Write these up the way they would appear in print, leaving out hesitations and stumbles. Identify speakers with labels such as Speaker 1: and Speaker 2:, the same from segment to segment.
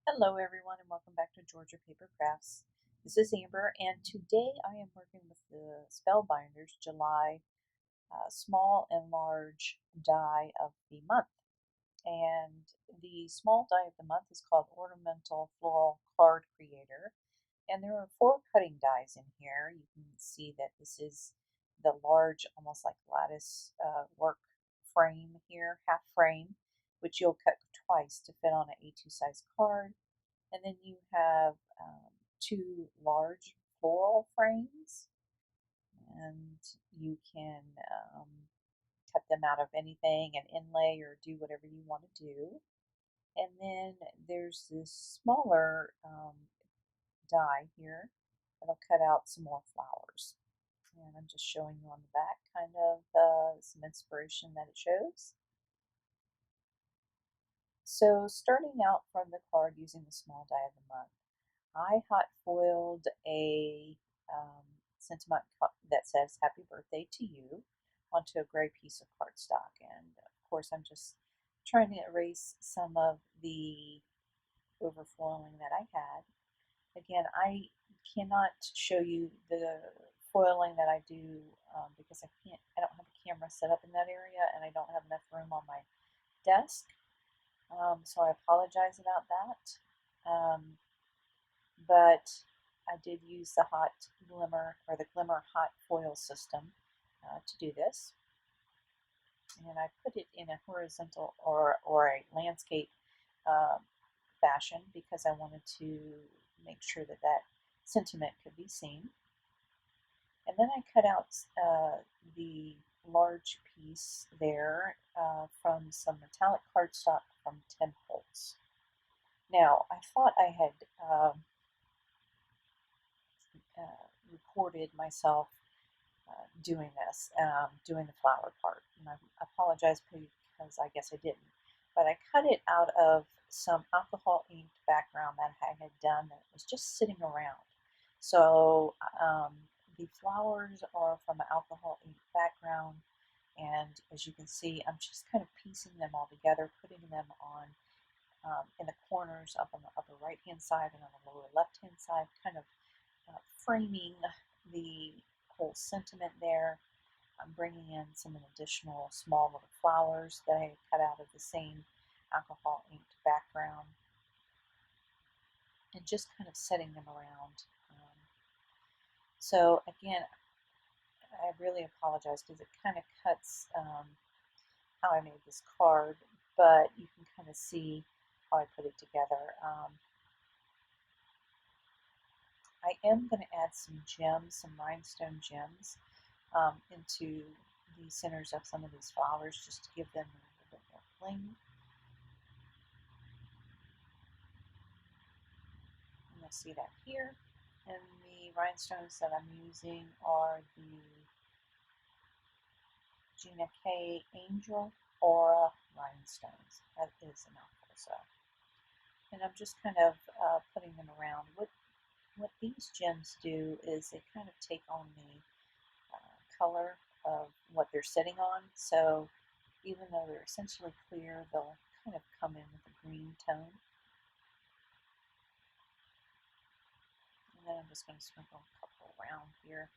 Speaker 1: Hello everyone and welcome back to Georgia Paper Crafts. This is Amber and today I am working with the Spellbinders July small and large die of the month. And the small die of the month is called Ornamental Floral Card Creator. And there are 4 cutting dies in here. You can see that this is the large, almost like lattice work frame here, half frame, which you'll cut twice to fit on an A2 size card. And then you have 2 large floral frames, and you can cut them out of anything and inlay or do whatever you want to do. And then there's this smaller die here that'll cut out some more flowers. And I'm just showing you on the back kind of some inspiration that it shows. So starting out from the card using the small die of the month, I hot foiled a sentiment that says happy birthday to you onto a gray piece of cardstock. And of course, I'm just trying to erase some of the overfoiling that I had. Again, I cannot show you the foiling that I do because I don't have a camera set up in that area and I don't have enough room on my desk. So I apologize about that. But I did use the hot glimmer or the glimmer hot foil system to do this. And I put it in a horizontal or a landscape fashion because I wanted to make sure that that sentiment could be seen. And then I cut out the large piece there from some metallic cardstock from Tim Holtz. Now, I thought I had recorded myself doing this, doing the flower part. And I apologize because I guess I didn't. But I cut it out of some alcohol inked background that I had done that was just sitting around. So the flowers are from an alcohol inked background. And as you can see, I'm just kind of piecing them all together, putting them on in the corners up on the upper right hand side and on the lower left hand side, kind of framing the whole sentiment there. I'm bringing in some additional small little flowers that I cut out of the same alcohol inked background and just kind of setting them around. So again, I really apologize because it kind of cuts how I made this card, but you can kind of see how I put it together. I am going to add some gems, some rhinestone gems, into the centers of some of these flowers just to give them a little bit more bling. And you'll see that here. And the rhinestones that I'm using are the Gina K Angel Aura rhinestones. That is a mouthful. So, and I'm just kind of putting them around. What these gems do is they kind of take on the color of what they're sitting on. So even though they're essentially clear, they'll kind of come in with a green tone. And then I'm just going to sprinkle a couple around here.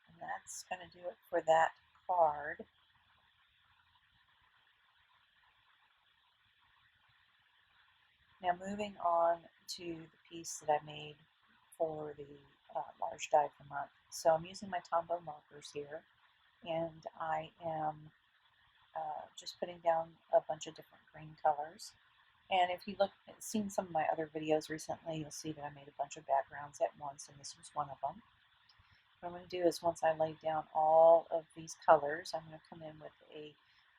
Speaker 1: And that's going to do it for that card. Now moving on to the piece that I made for the large die of the month. So I'm using my Tombow markers here, and I am just putting down a bunch of different green colors. And if you seen some of my other videos recently, you'll see that I made a bunch of backgrounds at once, and this was one of them. What I'm going to do is once I lay down all of these colors, I'm going to come in with a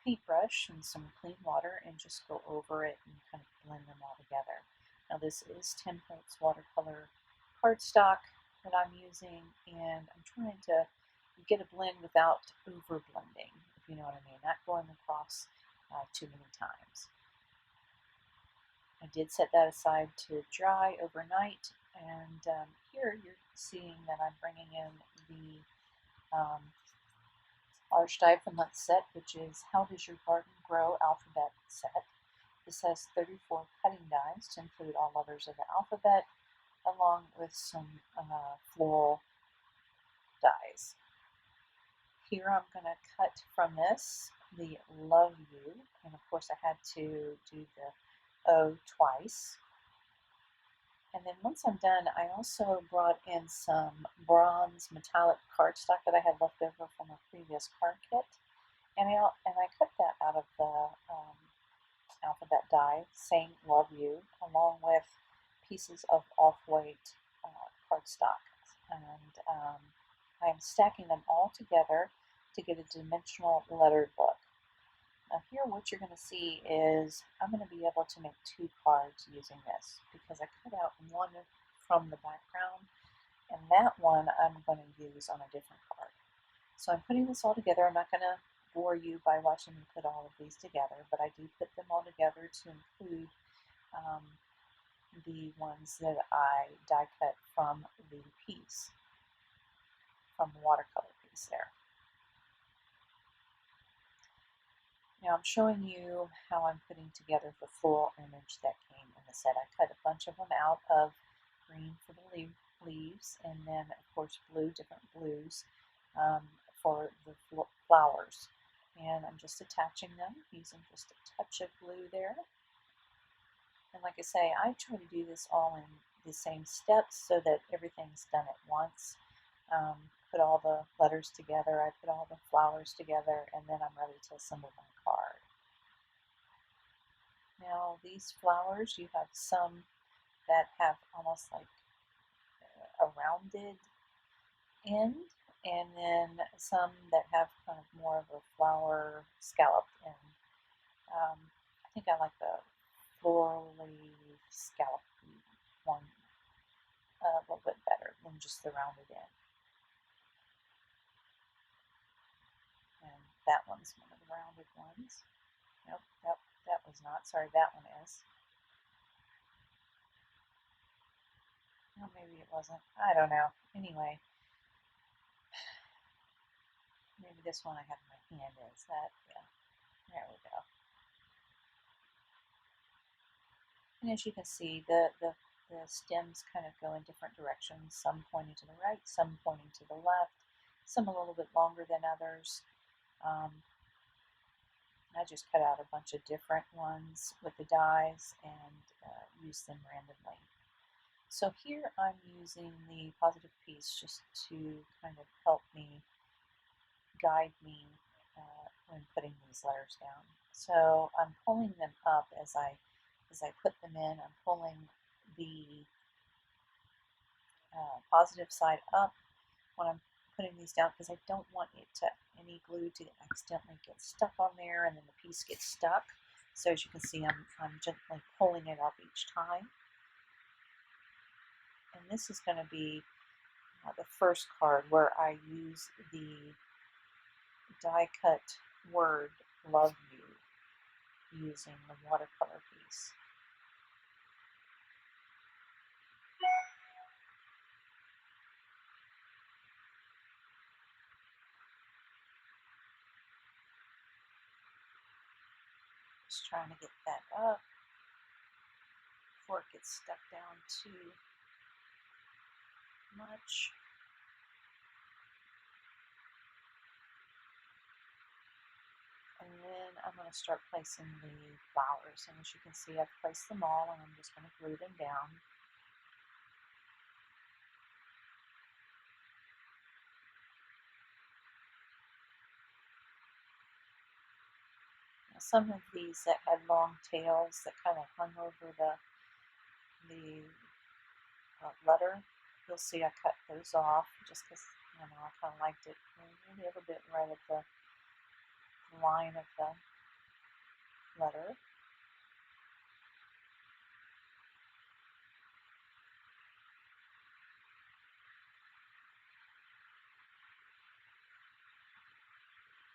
Speaker 1: paintbrush and some clean water and just go over it and kind of blend them all together. Now this is Tim Holtz watercolor cardstock that I'm using, and I'm trying to get a blend without over blending, if you know what I mean, not going across too many times. I did set that aside to dry overnight, and here you're seeing that I'm bringing in the Large Die from Let's set, which is How Does Your Garden Grow alphabet set. This has 34 cutting dies to include all letters of the alphabet, along with some floral dies. Here I'm going to cut from this the Love You, and of course I had to do the O twice. And then once I'm done, I also brought in some bronze metallic cardstock that I had left over from a previous card kit, and I cut that out of the alphabet die, saying Love You, along with pieces of off-white cardstock. And I am stacking them all together to get a dimensional lettered look. Now here what you're going to see is I'm going to be able to make 2 cards using this because I cut out one from the background, and that one I'm going to use on a different card. So I'm putting this all together. I'm not going to bore you by watching me put all of these together, but I do put them all together to include the ones that I die cut from the piece, from the watercolor piece there. Now I'm showing you how I'm putting together the floral image that came in the set. I cut a bunch of them out of green for the leaves, and then of course blue, different blues for the flowers. And I'm just attaching them using just a touch of glue there. And like I say, I try to do this all in the same steps so that everything's done at once. Put all the letters together, I put all the flowers together, and then I'm ready to assemble my card. Now these flowers, you have some that have almost like a rounded end, and then some that have kind of more of a flower scalloped end. I think I like the florally scalloped one a little bit better than just the rounded end. And that one's one of the rounded ones. Nope, that was not. Sorry, that one is. Well, maybe it wasn't. I don't know. Anyway, maybe this one I have in my hand is that. Yeah, there we go. And as you can see, the stems kind of go in different directions, some pointing to the right, some pointing to the left, some a little bit longer than others. I just cut out a bunch of different ones with the dies and used them randomly. So here I'm using the positive piece just to kind of help me, guide me when putting these letters down. So I'm pulling them up as I put them in. I'm pulling the positive side up when I'm putting these down because I don't want it to any glue to accidentally get stuck on there and then the piece gets stuck. So as you can see, I'm gently pulling it up each time. And this is going to be the first card where I use the die cut word Love You using the watercolor piece. Just trying to get that up before it gets stuck down too much. And then I'm going to start placing the flowers. And as you can see, I've placed them all and I'm just going to glue them down. Now, some of these that had long tails that kind of hung over the letter, you'll see I cut those off just because I kind of liked it maybe a little bit right at the line of the letter.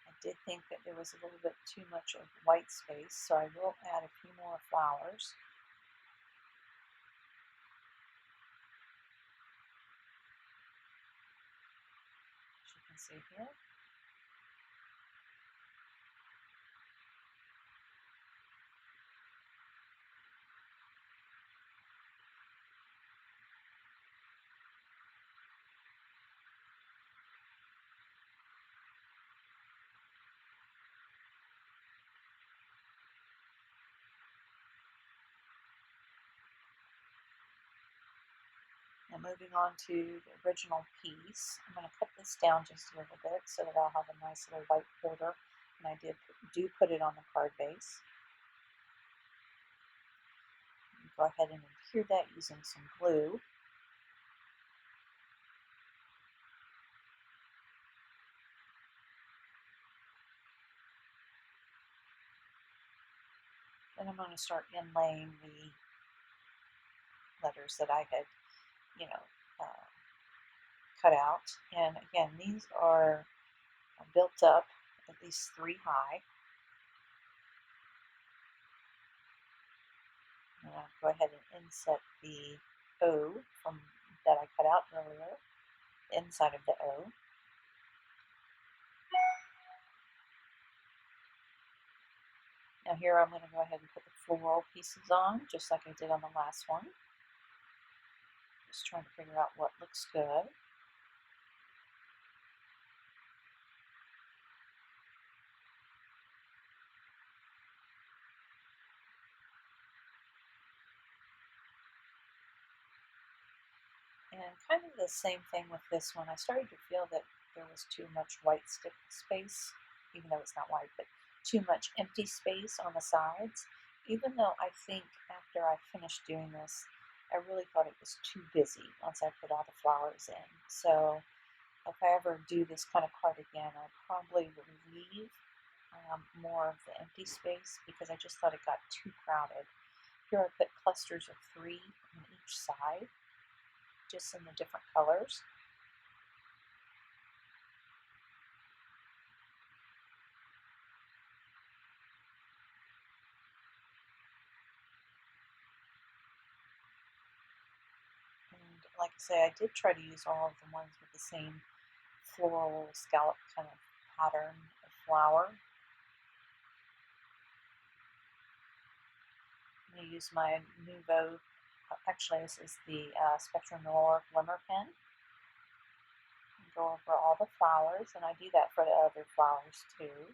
Speaker 1: I did think that there was a little bit too much of white space, so I will add a few more flowers. see here. Now moving on to the original piece, I'm going to cut this down just a little bit so that I'll have a nice little white border, and I do put it on the card base. Go ahead and adhere that using some glue. Then I'm going to start inlaying the letters that I had, cut out. And again, these are built up at least 3 high. And I'll go ahead and inset the O that I cut out earlier, the inside of the O. Now here I'm going to go ahead and put the floral pieces on, just like I did on the last one. Just trying to figure out what looks good. And kind of the same thing with this one. I started to feel that there was too much white stick space, even though it's not white, but too much empty space on the sides. Even though I think after I finished doing this, I really thought it was too busy once I put all the flowers in. So if I ever do this kind of card again, I probably will leave more of the empty space because I just thought it got too crowded. Here I put clusters of 3 on each side, just in the different colors. And like I say, I did try to use all of the ones with the same floral scallop kind of pattern of flower. I'm going to use my Nuvo, actually this is the Spectrum Noir Glimmer pen. Go over all the flowers, and I do that for the other flowers too.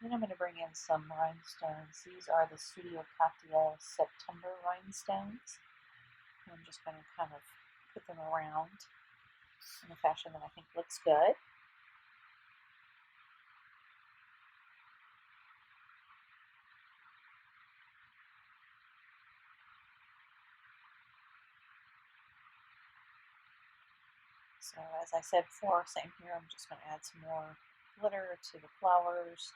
Speaker 1: Then I'm going to bring in some rhinestones. These are the Studio Katia September rhinestones. I'm just going to kind of put them around in a fashion that I think looks good. So as I said before, same here, I'm just going to add some more glitter to the flowers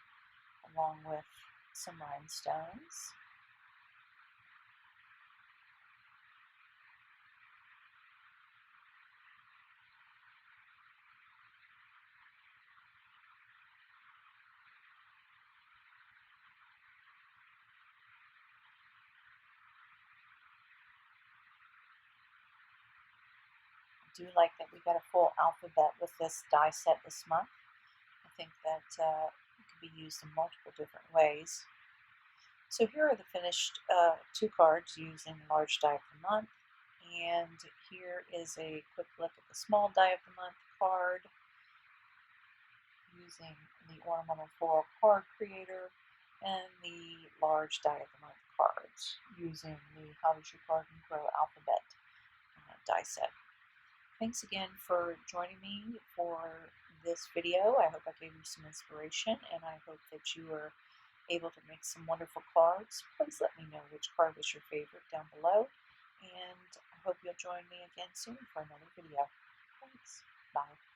Speaker 1: along with some rhinestones. I do like that we got a full alphabet with this die set this month. I think that it can be used in multiple different ways. So here are the finished 2 cards using large die of the month. And here is a quick look at the small die of the month card using the Ornamental Floral Card Creator and the large die of the month cards using the How Does Your Garden Grow Alphabet die set. Thanks again for joining me for this video. I hope I gave you some inspiration, and I hope that you were able to make some wonderful cards. Please let me know which card was your favorite down below, and I hope you'll join me again soon for another video. Thanks. Bye.